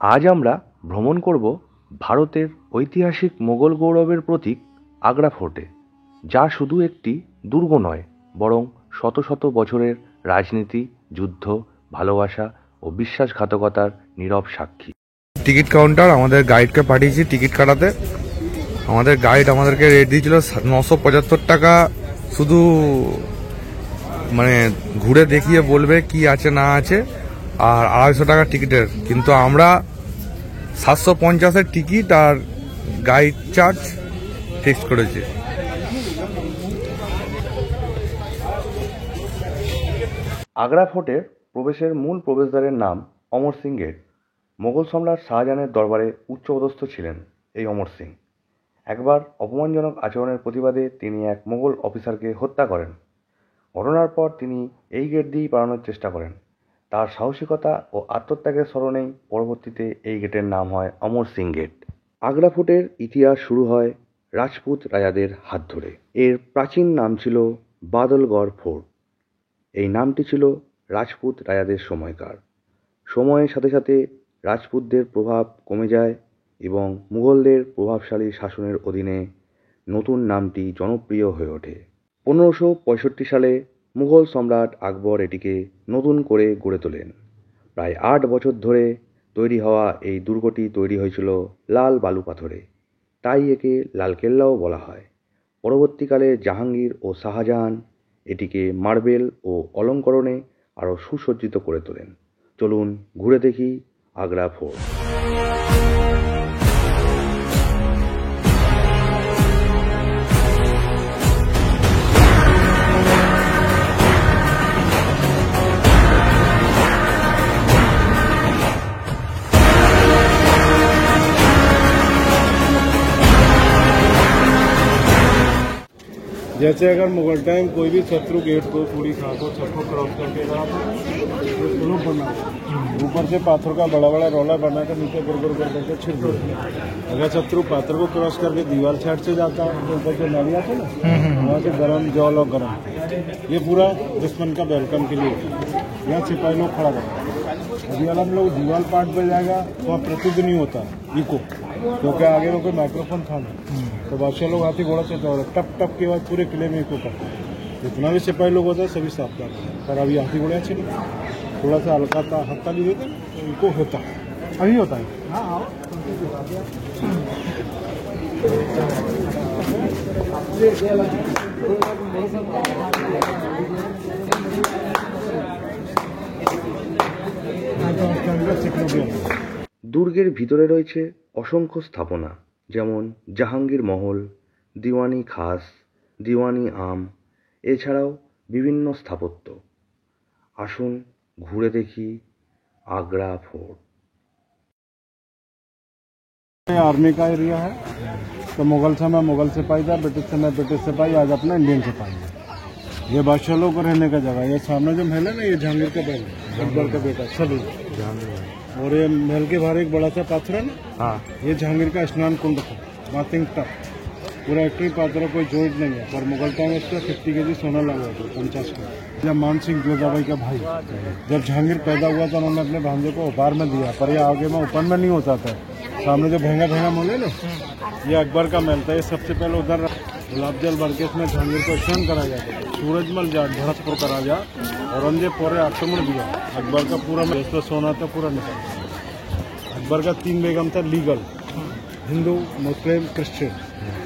আজ আমরা ভ্রমণ করব ভারতের ঐতিহাসিক মোগল গৌরবের প্রতীক আগ্রা ফোর্টে, যা শুধু একটি দুর্গ নয়, বরং শত শত বছরের রাজনীতি, যুদ্ধ, ভালোবাসা ও বিশ্বাসঘাতকতার নীরব সাক্ষী। টিকিট কাউন্টার আমাদের গাইডকে পাঠিয়েছি টিকিট কাটাতে। আমাদের গাইড আমাদেরকে রেট দিয়েছিল 975 টাকা, শুধু মানে ঘুরে দেখিয়ে বলবে কি আছে না আছে, আর 250 টাকা টিকিটের। কিন্তু আমরা 750-এর টিকিট আর গাইড চার্জ ফিক্স করেছি। আগ্রা ফোর্টের প্রবেশের মূল প্রবেশদ্বারের নাম অমর সিং গেট। মোগল সম্রাট শাহজাহানের দরবারে উচ্চপদস্থ ছিলেন এই অমর সিং। একবার অপমানজনক আচরণের প্রতিবাদে তিনি এক মোগল অফিসারকে হত্যা করেন। ঘটনার পর তিনি এই গেট দিয়েই পালানোর চেষ্টা করেন। তার সাহসিকতা ও আত্মত্যাগের স্মরণেই পরবর্তীতে এই গেটের নাম হয় অমর সিং গেট। আগ্রা ফোর্টের ইতিহাস শুরু হয় রাজপুত রাজাদের হাত ধরে। এর প্রাচীন নাম ছিল বাদলগড় ফোর্ট। এই নামটি ছিল রাজপুত রাজাদের সময়কার। সময়ের সাথে সাথে রাজপুতদের প্রভাব কমে যায় এবং মুঘলদের প্রভাবশালী শাসনের অধীনে নতুন নামটি জনপ্রিয় হয়ে ওঠে। 1565 সালে মুঘল সম্রাট আকবর এটিকে নতুন করে গড়ে তোলেন। প্রায় 8 বছর ধরে তৈরি হওয়া এই দুর্গটি তৈরি হয়েছিল লাল বালু পাথরে, তাই একে লালকেল্লাও বলা হয়। পরবর্তীকালে জাহাঙ্গীর ও শাহজাহান এটিকে মার্বেল ও অলঙ্করণে আরও সুসজ্জিত করে তোলেন। চলুন ঘুরে দেখি আগ্রা ফোর্ট। जैसे अगर मुगल टाइम कोई भी शत्रु गेट को पूरी खाको छत को क्रॉस करके स्लोप बना, ऊपर से पाथर का बड़ा बड़ा रोला बना कर नीचे गुर गुर कर करके छिड़ दो। अगर शत्रु पाथर को क्रॉस करके दीवार साइड से जाता है तो ऊपर से नाली आते ना, वहाँ से गर्म जौल और गर्म, ये पूरा दुश्मन का वेलकम के लिए। यहाँ सिपाही लोग खड़ा करते हैं। अभी वाला हम लोग दीवार पार्ट पे जाएगा वहाँ प्रतिदिन नहीं होता इको, क्योंकि आगे वो कोई माइक्रोफोन था नहीं, तो बादशाह लोग हाथी घोड़ा चलते और टप टप के बाद पूरे किले में इको करते हैं। जितना भी सिपाही लोग होता है सभी सावधान, पर अभी हाथी घोड़े अच्छे नहीं, थोड़ा सा हल्का था हत्ता भी देते तो इको होता है, अभी होता है। দুর্গের ভিতরে রয়েছে অসংখ্য স্থাপনা, যেমন জাহাঙ্গীর মহল, দিওয়ানি খাস, দিওয়ানি আম, এছাড়াও বিভিন্ন স্থাপত্য। আসুন ঘুরে দেখি आगरा फोर्ट। आर्मी का एरिया है, तो मुगल समय मुगल सिपाही था, ब्रिटिश समय ब्रिटिश सिपाही, आज अपना इंडियन सिपाही है। ये बादशाह लोग को रहने का जगह। ये सामने जो महल है ना, ये जहांगीर का महल, अकबर का बेटा सभी। और ये महल के बाहर एक बड़ा सा पाथर है ना, ये जहांगीर का स्नान कुंड था, बाथिंग टब, पूरा एक्ट्री पात्र, कोई जॉइंट नहीं है। पर मुगल टाइम इसका 50 kg सोना लगा था, 50 kg। जब मान सिंह जोधाबाई का भाई, जब जहांगीर पैदा हुआ तो उन्होंने अपने भांजे को उपहार में दिया, पर ये आगे में ओपन में नहीं होता था। सामने जो भैंगा भैंगा मोल है ना, ये अकबर का महल था। ये सबसे पहले उधर गुलाब जल भर के इसमें जहांगीर को स्नान कराया जाता था। सूरजमल जा भरतपुर का राजा औरंगजेब पूरे आक्रमण दिया, अकबर का पूरा तो सोना था पूरा निकल। अकबर का 3 बेगम था लीगल, हिंदू मुस्लिम क्रिश्चियन,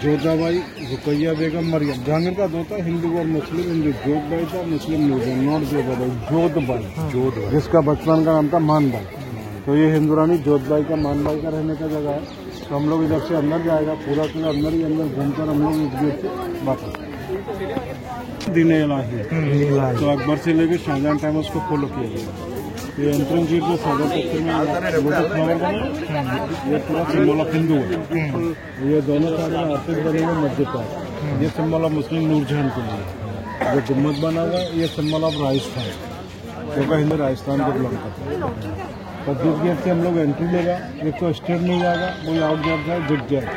जोधाबाई, रुकैया बेगम, मरियम। जहांगीर का 2 था, हिंदू और मुस्लिम। हिंदू जोधबाई था, मुस्लिम नॉट जोधाबाई, जोधबाई, जिसका बचपन का नाम था मानबाई। तो ये हिंदू रानी जोधबाई का, मानबाई का रहने का जगह है। तो हम लोग इधर से अंदर जाएगा, पूरा पूरा अंदर ही अंदर घूमकर हम लोग इस गेट से वापस दीन इलाही। तो अकबर से लेकर शाहजहां टाइम उसको फॉलो किया गया। ये एंट्रेंस गेट जो सदर दफ्तर में लोटस फ्लावर बना, ये पूरा सिंबल ऑफ हिंदू है। ये दोनों साइड में आर्टिस्ट बने हुए मस्जिद है, ये सिंबल ऑफ मुस्लिम नूरजहान के लिए। जो गुम्बद बना हुआ है, ये सिंबल ऑफ राजस्थान, क्योंकि हिंदू राजस्थान को बिलोंग करता है। तो जिस गेट से हम लोग एंट्री लेगा, एक तो स्ट्रेट नहीं जाएगा, कोई आउट गेट जाए जिग जाए।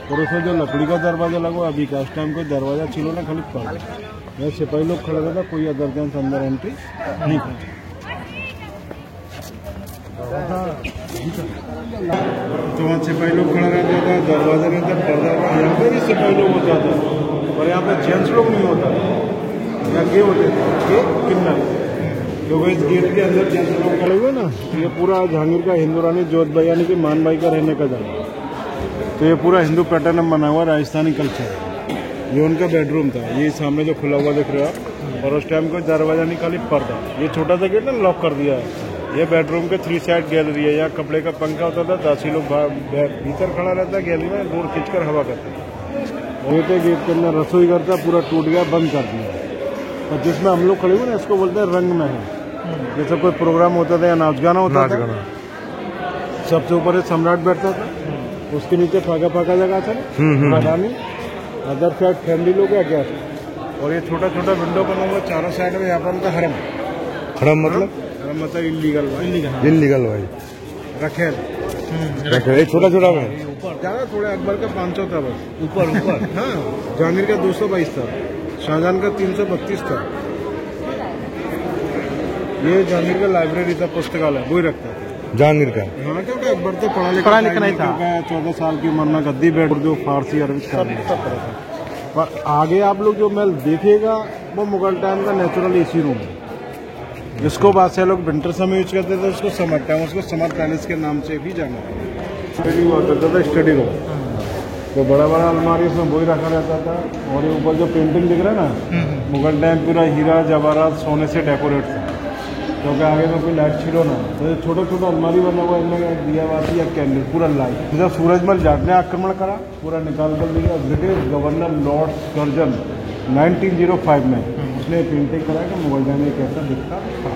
और उसमें जो लकड़ी का दरवाजा लगा, अभी का टाइम कोई दरवाजा छिलो ना, खाली पड़ गया। सिपाही लोग खड़े रहता, कोई अदर अंदर एंट्री नहीं करता। तो वहाँ सिपाही लोग खड़ा रहता था, दरवाजे में तक पर्दा था, यहाँ पे भी सिपाही लोग होता था और यहाँ पे जेंट्स लोग नहीं होता था, यहाँ ये होते थे ये किन्नर। क्योंकि इस गेट के अंदर जेंट्स लोग खड़े हुए ना, ये पूरा जहांगीर का हिंदू रानी जोत भाई यानी कि मान भाई का रहने का जगह। तो ये पूरा हिंदू पैटर्न में बना हुआ राजस्थानी कल्चर। ये उनका बेडरूम था, ये सामने जो खुला हुआ दिख रहा है, और उस टाइम को दरवाजा निकाली पर्दा, ये छोटा सा गेट ना लॉक कर दिया है। ये बेडरूम के 3 साइड गैलरी है, यहाँ कपड़े का पंखा होता था, दासी लोग भीतर खड़ा रहता गैलरी में, दूर खींचकर हवा करते। गेट के अंदर रसोई घर था, पूरा टूट गया, बंद कर दिया। और जिसमें हम लोग खड़े हुए ना, इसको बोलते हैं रंग महल। जैसे कोई प्रोग्राम होता था या नाच गाना होता था, सबसे ऊपर एक सम्राट बैठता था, उसके नीचे फाका फाका जगह था, अदर साइड फैमिली लोग या क्या था। और ये छोटा छोटा विंडो बना हुआ चारों साइड में, यहाँ पर था हरम। हरम मतलब इलीगल इलीगल भाई रखेल ये छोटा छोटा भाई ज्यादा थोड़ा अकबर का 500 था बस, ऊपर हाँ, जहांगीर का 222 था, शाहजहां का 332 था। ये जहांगीर का लाइब्रेरी था, पुस्तकालय वही रखता था जहांगीर का। हाँ, क्योंकि अकबर तो पढ़ा लिखा नहीं था, 14 साल की उम्र में गद्दी बैठ, उर्दू फारसी अरबी सब पर आगे आप लोग जो महल देखेगा वो मुगल टाइम का नेचुरल एसी रूम है, जिसको बादशाह लोग विंटर समय यूज करते थे, उसको समर टाइम, उसको समर पैलेस के नाम से भी जाना स्टडी हुआ करता था, स्टडी रूम। तो बड़ा बड़ा अलमारी उसमें वही रखा रहता था। और ये ऊपर जो पेंटिंग दिख रहा है ना, मुगल टाइम पूरा हीरा जवाहरात सोने से डेकोरेट था, क्योंकि आगे में कोई लाइट छिड़ो ना, तो ये छोटा छोटा अलमारी बना हुआ, इनमें दिया बाती या कैंडल पूरा लाइट। जब सूरजमल जाट ने आक्रमण करा, पूरा निकाल कर दिया। ब्रिटिश गवर्नर लॉर्ड कर्जन 1905 में उसने पेंटिंग करा कि मुगल टाइम में कैसा दिखता था।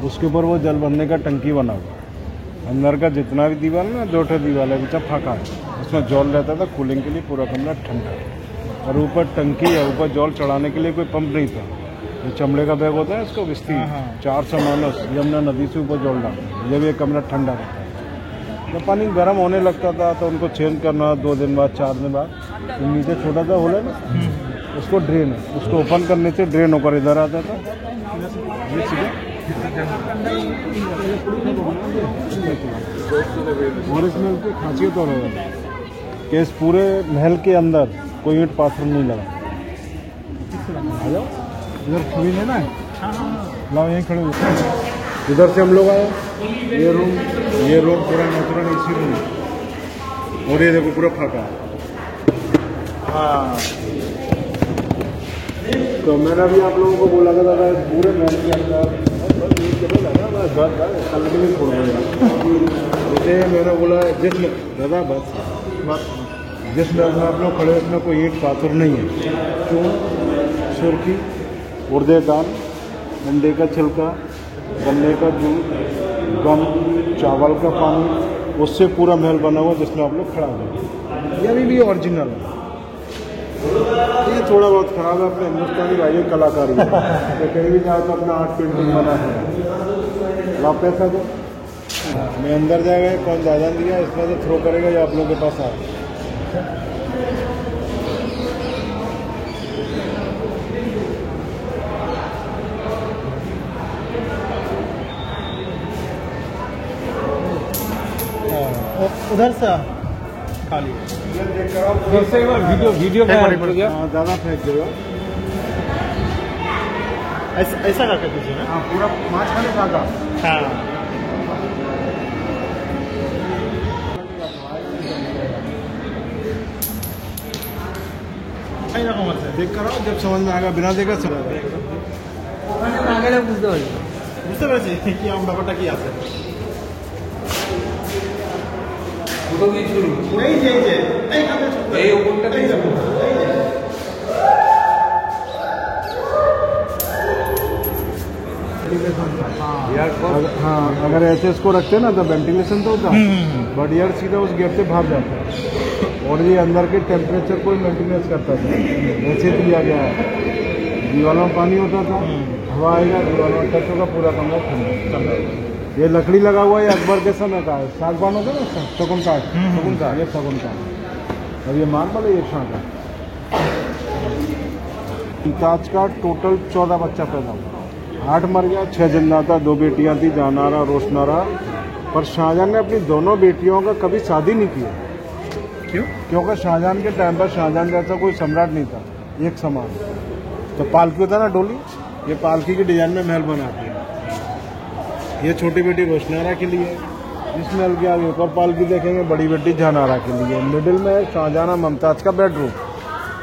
उसके ऊपर वो जल भरने का टंकी बना हुआ, अंदर का जितना भी दीवार ना, 2 दीवार है, बीचा फाका है, उसमें जल रहता था कूलिंग के लिए, पूरा कमरा ठंडा। और ऊपर टंकी है, ऊपर जल चढ़ाने के लिए कोई पंप नहीं था, ये चमड़े का बैग होता है, इसको विस्ती 400 मानस यमुना नदी से ऊपर जल डालते, जब ये कमरा ठंडा रहता है। जब पानी गर्म होने लगता था तो उनको चेंज करना 2 दिन बाद 4 दिन बाद। तो नीचे छोटा सा होल है ना, उसको ड्रेन है, उसको ओपन करने से ड्रेन होकर इधर आता था। ये सीधा और इस महल की खासियत और है कि इस पूरे महल के अंदर कोई ईंट पाथर नहीं लगा। आ जाओ, इधर खड़ी है ना, लाओ यहीं खड़े हो। इधर से हम लोग आए, ये रूम पूरा नेचुरल एसी रूम, और ये देखो पूरा फाका। हाँ, तो मैंने भी आप लोगों को बोला था दादा, पूरे महल के अंदर कल के लिए छोड़ देगा। जैसे मैंने बोला जिसमें दादा बस जिस महल में आप लोग खड़े, उसमें कोई ईंट पाथर नहीं है। क्यों? सुर्खी, उर्दे दाल, अंडे का छिलका, गन्ने का जूस, गम, चावल का पानी, उससे पूरा महल बना हुआ जिसमें आप लोग खड़ा हुए। ये अभी भी ओरिजिनल है, ये थोड़ा बहुत खराब है, अपने हिंदुस्तानी भाई कलाकारी है, तो कहीं भी जाओ तो अपना आर्ट पेंटिंग बना है। आप पैसा दो, मैं अंदर जाएगा, कौन ज़्यादा दिया इसमें से थ्रो करेगा या आप लोगों के पास आए। उधर से खाली वीडियो ज़्यादा फेंक देगा, ऐसा करके दीजिए ना। हाँ, पूरा माछ खाने का। हाँ, देख कर आओ, जब समझ में आएगा, बिना देखा समझ বুঝতে পেরেছি কি আমার ব্যাপারটা কি আছে। हाँ, अगर ऐसे इसको रखते ना तो वेंटिलेशन तो होता, बट एयर सीधा उस गेट से भाग जाता है। और ये अंदर के टेम्परेचर को मेंटेनेंस करता था, ऐसे दिया गया है। दीवारों में पानी होता था, हवा आएगा, दीवारों में टच होगा, पूरा कमरा ठंडा। ये लकड़ी लगा हुआ है, अकबर के समय का है, सागवान होगा ना, शगुन काठ, ये शगुन काठ। और ये मार्बल है, ये शांता। ताज का टोटल 14 बच्चा पैदा हुआ, 8 मर गया, 6 जिंदा था, 2 बेटियां थी, जहानारा रोशनारा। पर शाहजहां ने अपनी दोनों बेटियों का कभी शादी नहीं किया। क्यों? क्योंकि शाहजहां के टाइम पर शाहजहां जैसा कोई सम्राट नहीं था एक समान। तो पालकी होता ना डोली, ये पालकी की डिजाइन में महल बनाती है। ये छोटी बेटी रोशनारा के लिए, इस महल के आगे ऊपर पालकी देखेंगे, बड़ी बेटी जहानारा के लिए। मिडिल में है शाहजहां मुमताज का बेडरूम।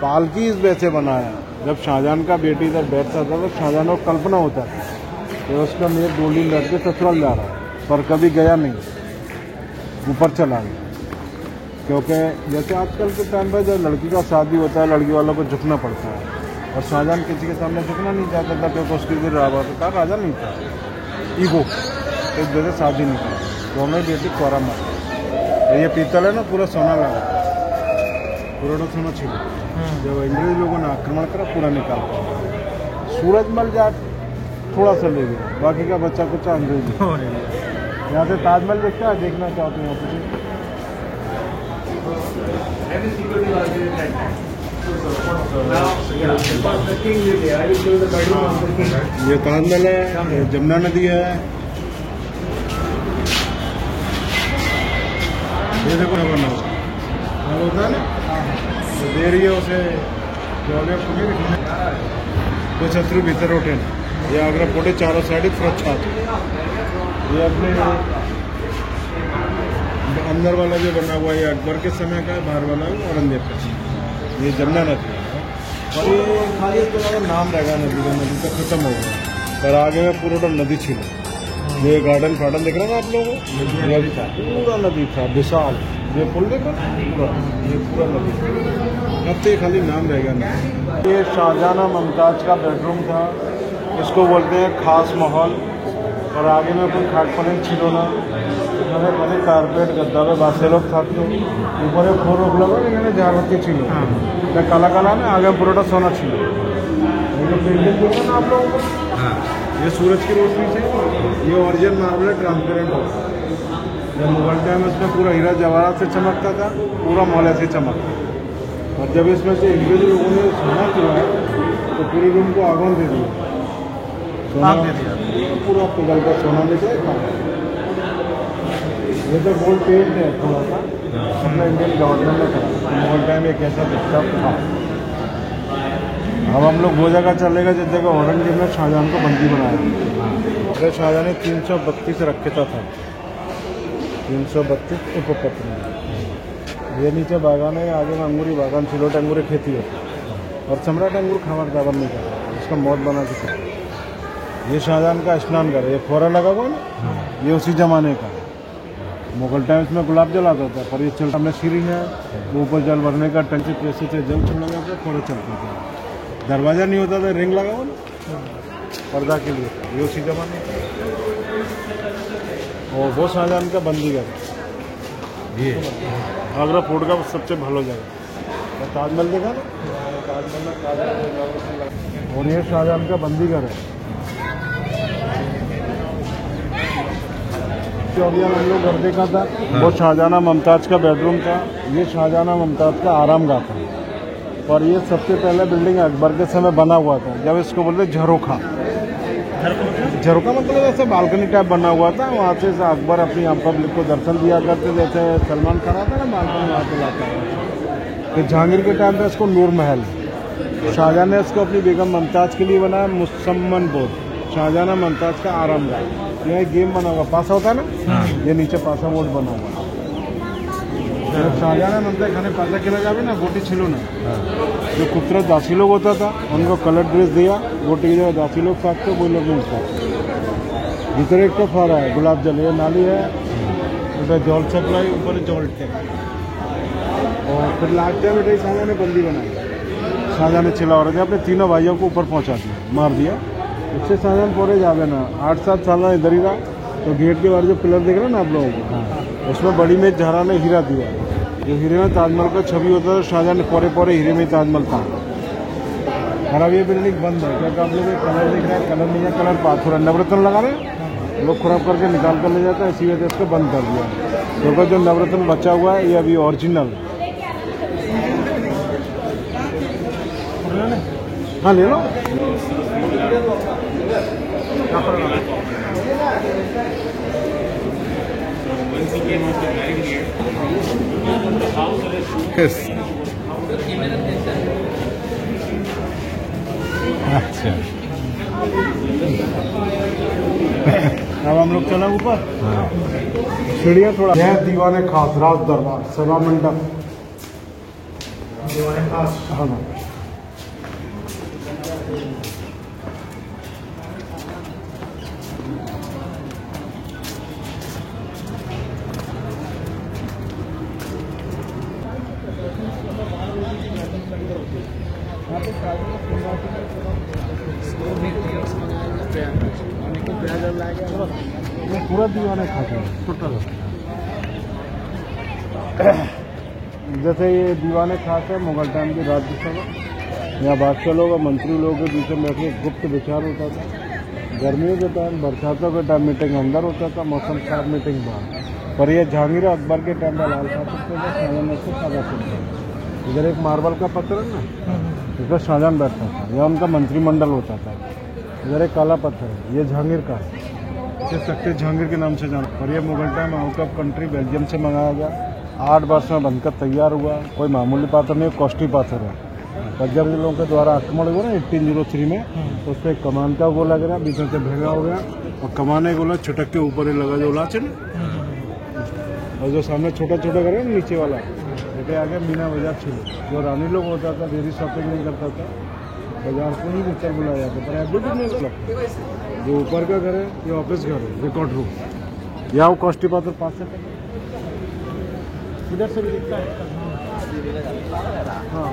पालकी इस वैसे बनाया, जब शाहजहां का बेटी इधर बैठता था तो शाहजहां को कल्पना होता था कि उसका मेरे डोली लड़के ससुराल जा रहा है, पर कभी गया नहीं, ऊपर चला गया। क्योंकि जैसे आजकल के टाइम पर जब लड़की का शादी होता है, लड़की वालों को झुकना पड़ता है, और शाहजहां किसी के सामने झुकना नहीं चाहता था क्योंकि उसके लिए राजा नहीं था, ईगो, इस वजह से शादी नहीं की। दोनों बेटी कोरा मार। ये पीतल है ना, पूरा सोना लगा, पूरा सोना छिपा। जब अंग्रेज लोगों ने आक्रमण करा, पूरा निकाल पाया। सूरजमल जाट थोड़ा सा ले गया, बाकी का बच्चा कुछ अंग्रेज। यहाँ से ताजमहल देखता है, देखना चाहते हैं यहाँ पे। ये ताजमहल है, ये जमुना नदी है। ये देखो ना बना होता है ना, तो दे रही है उसे तो शत्रु भीतर उठे ना। ये आगरा फोटे चारों साइड सुरक्षा। ये अपने अंदर वाला जो बना हुआ है अकबर के समय का है, बाहर वाला है औरंगजेब का। ये जमुना नदी है, और ये खाली तो नाम रहेगा नदी का, नदी का खत्म हो गया, और आगे में पूरा नदी छिड़ा। ये गार्डन फार्डन देख रहे हैं आप लोगों को, पूरा नदी था विशाल। ये पुल देखो पूरा, ये पूरा नदी, अब तो खाली नाम रहेगा नहीं। ये शाहजहां मुमताज का बेडरूम था, इसको बोलते हैं खास माहौल। और आगे में कोई खाट पलंग छिलो ना, मैंने कारपेट गद्दा में बासे लोग থাকতো। ऊपर एक फोर रोक लगा, এখানে ঝাড়বাতি ছিল, এটা काला काला ना, आगे पूरा सोना छिलो। ये बिल्डिंग देखो ना आप लोगों को, ये सूरज की रोशनी से, ये ओरिजिनल मार्बल है, ट्रांसपेरेंट होता है। जब मुगल टाइम इसमें पूरा हीरा जवाहरात से चमकता था, पूरा मौला से चमकता। और जब इसमें से अंग्रेज लोगों ने सोना किया तो पूरे रूम को आगोन दे दिया, सोना दे दिया, पूरा पिघलता सोना निकला। ये तो गोल्ड पेंट है थोड़ा सा, अपना इंडियन गवर्नमेंट ने करा। मुगल टाइम एक ऐसा दिखता था। अब हम लोग वो जगह चलेगा जिस जगह औरंगजेब ने शाहजहां को बंदी बनाया। शाहजहां ने 332 रखता था, 332 उपपत्नी। ये नीचे बागान है, आगे में अंगूरी बागान, सिलोट अंगूरी खेती होती, और सम्राट अंगूर खावर दावर नहीं करता, इसका मौत बना के। ये शाहजहां का स्नान घर, ये फोरा लगा हुआ ना, ये उसी जमाने का। मुगल टाइम्स में गुलाब जल आता था, पर ये चलता में सीरी है, ऊपर जल भरने का टंकी पैसे से जल छोड़ा जाता था, फोरा चलता था। दरवाजा नहीं होता था, रिंग लगा हुआ ना पर्दा के लिए, ये उसी जमाने का। और वो शाहजहां का बंदीगढ़, ये आगरा फोर्ट का सबसे भलो जगह। ताजमहल देखा ना, ताजमहल। और ये शाहजहां का बंदीगढ़ है। चौधरी हम लोग घर देखा था, वो शाहजहां मुमताज का बेडरूम था। ये शाहजहां मुमताज का आरामगाह था, और ये सबसे पहले बिल्डिंग अकबर के समय बना हुआ था, जब इसको बोलते झरोखा। झरोखा मतलब ऐसे बालकनी टाइप बना हुआ था, वहाँ से अकबर अपनी पब्लिक को दर्शन दिया करते, जैसे सलमान खान आता ना बालकनी, वहाँ से लाता है। तो जहांगीर के टाइम पे इसको नूर महल, शाहजहां ने इसको अपनी बेगम मुमताज के लिए बनाया मुसम्मन बोध, शाहजहां मुमताज का आरामगाह। यहाँ एक गेम बना हुआ, पासा होता है ना, ये नीचे पासा बोर्ड बना हुआ। जब शाहजहां मुमताज खाने पासा खेला जावे ना, गोटी छिलो ना, जो खूबसूरत दासी लोग होता था उनको कलर ड्रेस दिया, गोटी की जगह दासी लोग साथते, वो लोग नहीं साथते। भीतर एक तो फारा है, गुलाब जल, ये नाली है, उधर जल सप्लाई, ऊपर जल टैंक। और फिर लास्ट टाइम बेटे शाहजहां ने बंदी बनाई, शाहजहां ने चिल्ला और अपने तीनों भाइयों को ऊपर पहुंचा दिया, मार दिया। उससे शाहजहां पूरे जावे ना 8-7 साल इधर ही रहा। तो गेट के बाहर जो पिलर देख रहे हैं ना आप लोगों को, उसमें बड़ी में जहरा ने हीरा दिया, जो हीरे में ताजमहल का छवि होता है। शाहजहां ने पूरे हीरे में ताजमहल था। और अब ये बिल्डिंग बंद है, क्या आप लोग कलर दिख रहा है, कलर नहीं है, कलर पाथर है, नवरत्न लगा रहे हैं लोग, खराब करके निकाल कर ले जाता है, इसी वजह से इसको बंद कर दिया। क्योंकि जो नवरत्न बचा हुआ है ये अभी ओरिजिनल। हाँ ले लो। Yes. अच्छा अब हम लोग चला ऊपर सीढ़ियाँ थोड़ा यह दीवाने खास राज दरबार सभा मंडप दीवाने खास हाँ ये पूरा दीवाने खाते हैं टोटल जैसे ये दीवाने खाते हैं मुगल टाइम की राज्यसभा यहाँ बादशाह लोग और मंत्री लोगों के बीच में बैठे गुप्त विचार होता था। गर्मियों के टाइम बरसातों के टाइम मीटिंग अंदर होता था, मौसम खराब मीटिंग बाहर। पर ये जहांगीर अकबर के टाइम में लाल शाहजहां से सादा सुनता था। इधर एक मार्बल का पत्थर है ना, इसमें शाहजहां बैठता था, यह उनका मंत्रिमंडल होता था। इधर एक काला पत्थर है, ये जहांगीर का है, इसे तख्ते जहांगीर के नाम से जाना। और ये Mughal time out of country Belgium से मंगाया गया, 8 वर्ष में बनकर तैयार हुआ। कोई मामूली पाथर नहीं, कॉस्टली पाथर है। बज्जर जिलों के द्वारा आक्रमण हुआ ना 1803 में, तो उस पर कमान का गोला गिरा, बीच से भेगा हो गया और कमाने गोला छुटक के ऊपर ही लगा जो उलाच है ना, और जो सामने छोटा छोटा करे ना नीचे वाला, बेटे आगे मीना बाजार छिड़ो। जो रानी लोग होता था डेरी शॉपिंग नहीं करता था, बाजार को ही नीचे बुलाया जाता, पर एडमिट नहीं लगता। जो ऊपर का घर है ये ऑफिस घर है, रिकॉर्ड रूम, या वो कॉस्टी पाथर पास से इधर से भी दिखता है। हाँ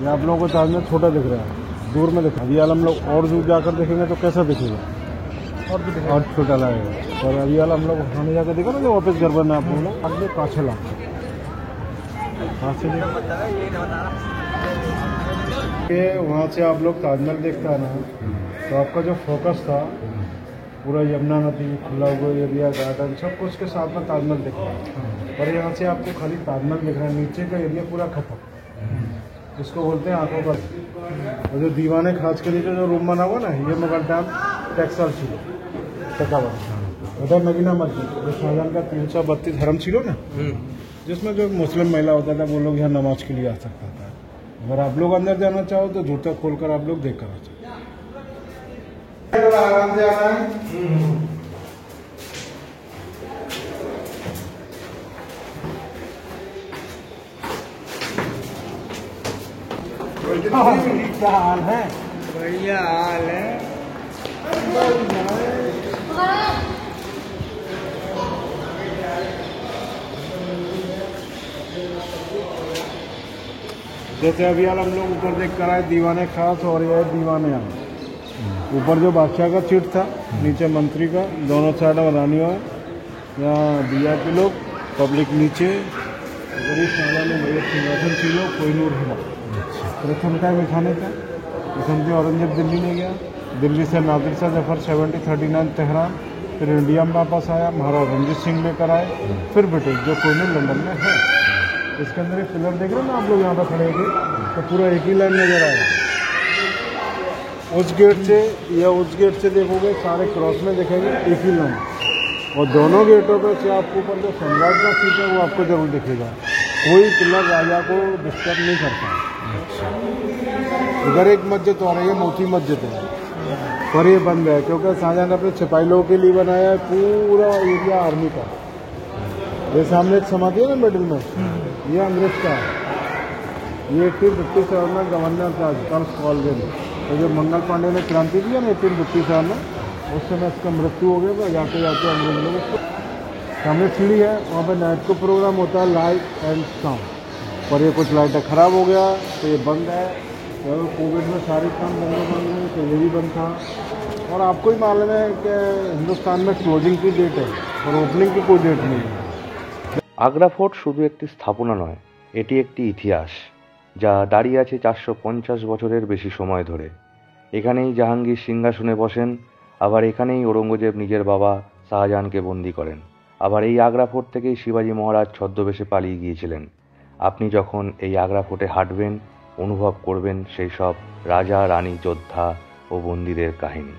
ये आप लोगों को ताजमहल छोटा दिख रहा है, दूर में दिखा। अभी हम लोग और दूर जाकर देखेंगे तो कैसा दिखेगा, और छोटा लगेगा। और अभी हम लोग खाने जाकर देखा ना, जो वापस घर बना आप लोग अगले पाँच लाख वहाँ से आप लोग ताजमहल देखता है ना, तो आपका जो फोकस था पूरा यमुना नदी, खुला हुआ एरिया, गार्डन, सब कुछ के साथ में ताजमहल दिख रहा है। और यहाँ से आपको खाली ताजमहल दिख रहा है, नीचे का एरिया पूरा खत्म, इसको बोलते हैं आंखों का। और जो दीवाने खास के लिए जो रूम बना हुआ ना, ये मुगल टाइम टेक्साल छिलो टकावन मदीना मस्जिद, जो शाहजहां का 332 हरम छिलो ना, जिसमें जो मुस्लिम महिला होता था वो लोग यहाँ नमाज के लिए आ सकता था। अगर आप लोग अंदर जाना चाहो तो जूता खोलकर आप लोग देख कर आ जाओ, आराम से आना है। क्या हाल है? बढ़िया हाल है। जैसे अभी हम लोग ऊपर देख कर आए दीवाने खास, और यह दीवाने आम। ऊपर जो बादशाह का सीट था, नीचे मंत्री का, दोनों साइड में रानियों, यहाँ वीआईपी लोग, पब्लिक नीचे। सिंहासन सीलो कोई नूर हिला प्रथम टाइम खाने का। प्रथम से औरंगजेब दिल्ली ले गया, दिल्ली से नादिर शाह जफर 7039 तेहरान, फिर इंडिया में वापस आया, महाराज रणजीत सिंह लेकर आए, फिर ब्रिटिश जो कोई लंदन में है। इसके अंदर एक पिलर देख रहे हो ना आप लोग, यहाँ पर खड़े थे तो पूरा एक ही लाइन नजर आया। उस गेट से या उस गेट से देखोगे सारे क्रॉस में देखेंगे एक ही लाइन, और दोनों गेटों पे से आपको ऊपर जो सम्राट का सीट है वो आपको जरूर दिखेगा। कोई पिलर राजा को डिस्टर्ब नहीं करता। इधर एक मस्जिद और है, ये मोती मस्जिद है, पर ये बंद है क्योंकि शाहजहां ने अपने सिपाही लोगों के लिए बनाया है पूरा एरिया आर्मी का। ये सामने एक समाधि है ना मिडिल में, ये अंग्रेज का है। ये 1857 में गवर्नर था चार्ल्स कॉलवेल, तो जो मंगल पांडे ने क्रांति की ना 1857 में, उस समय इसका मृत्यु हो गया। जाते जाते अंग्रेज लोग उसको, सामने सीढ़ी है, वहाँ पे नाइट को प्रोग्राम होता है लाइट एंड साउंड, पर ये कुछ लाइटें खराब हो गया तो ये बंद है। तो कोविड में सारे काम बंद हुए तो ये भी बंद था। और आपको ही मालूम है कि हिंदुस्तान में क्लोजिंग की डेट है और ओपनिंग की कोई डेट नहीं है। আগ্রা ফোর্ট শুধু একটি স্থাপনা নয়, এটি একটি ইতিহাস যা দাঁড়িয়ে আছে 450 বছরের বেশি সময় ধরে। এখানেই জাহাঙ্গীর সিংহাসনে বসেন, আবার এখানেই ঔরঙ্গজেব নিজের বাবা শাহজাহানকে বন্দি করেন, আবার এই আগ্রা ফোর্ট থেকেই শিবাজী মহারাজ ছদ্মবেশে পালিয়ে গিয়েছিলেন। আপনি যখন এই আগ্রা ফোর্টে হাঁটবেন অনুভব করবেন সেই সব রাজা রানী যোদ্ধা ও বন্দীদের কাহিনী।